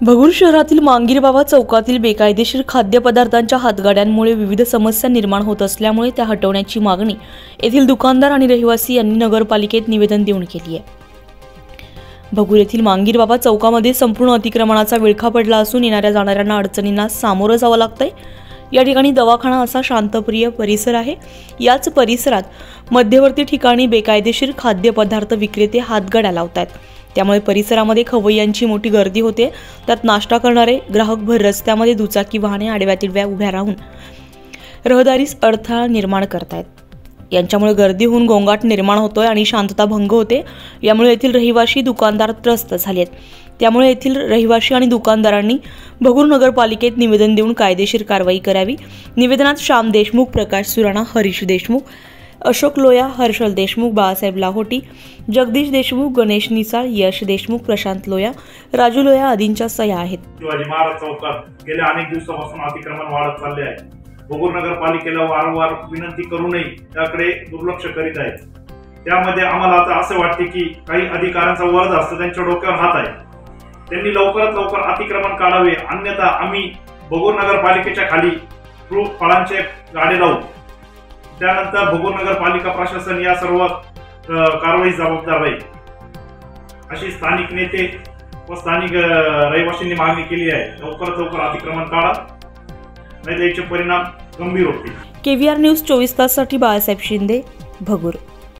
भगूर शहरातील मांगीरबाबा चौकातील बेकायदेशीर खाद्यपदार्थांच्या हातगाड्यांमुळे विविध समस्या निर्माण होत असल्यामुळे त्या हटवण्याची मागणी येथील दुकानदार आणि रहिवासी यांनी नगरपालिकेत निवेदन देऊन केली आहे। भगूर येथील मांगीरबाबा चौकामध्ये संपूर्ण अतिक्रमणाचा विळखा पडला असून येणाऱ्या जाणाऱ्यांना अडचणींना सामोरं जावं लागतंय। या ठिकाणी दवाखाना असा शांतप्रिय परिसर आहे। याच परिसरात मध्यवर्ती ठिकाणी बेकायदेशीर खाद्यपदार्थ विक्रेते हातगाड्या लावतात, त्यामुळे परिसरामध्ये खवय्यांची मोठी गर्दी होते। त्यात नाश्ता करणारे ग्राहक भर रस्त्यामध्ये दुचाकी वाहने आडव्या तिडव्या उभ्या राहून रहदारीस अडथळा निर्माण करतात। यांच्यामुळे गर्दी होऊन गोंगाट निर्माण होतोय आणि शांतता भंग होते। यामुळे येथील रहिवासी दुकानदार त्रस्त झालेत। त्यामुळे येथील रहिवासी आणि दुकानदारांनी भगूर नगरपालिकेत निवेदन देऊन कायदेशीर कारवाई करावी। निवेदनात श्याम देशमुख, प्रकाश सुराणा, हरीश देशमुख, अशोक लोया, हर्षल देशमुख, बाळासाहेब लाहोटी, जगदीश देशमुख, गणेश निसाळ, यश देशमुख, प्रशांत लोया, राजू लोया आदींच्या सह्या आहेत। शिवाजी महाराज चौकात गेल्या अनेक दिवसापासून अतिक्रमण वाढत चालले आहे। भगूर नगरपालिकेला वारंवार विनंती करूनही त्याकडे दुर्लक्ष करीत आहेत। त्यामध्ये आम्हाला आता असे वाटते की काही अधिकाऱ्यांचा वरद हस्त त्यांच्या डोक्यावर हात आहे। त्यांनी लवकरात लवकर अतिक्रमण काढावे, अन्यथा आम्ही भगूर नगरपालिकेच्या खाली फ्रूट फळांचे गाडे लावू। त्यानंतर भगूर नगरपालिका प्रशासन या सर्व कारवाई जबाबदार राहील, अशी स्थानिक नेते व स्थानिक रहिवाशांनी मागणी केली आहे। लवकरात लवकर अतिक्रमण काढा, नाही याचे परिणाम गंभीर होतील। KVR न्यूज 24 ताससाठी बाळासाहेब शिंदे, भगूर।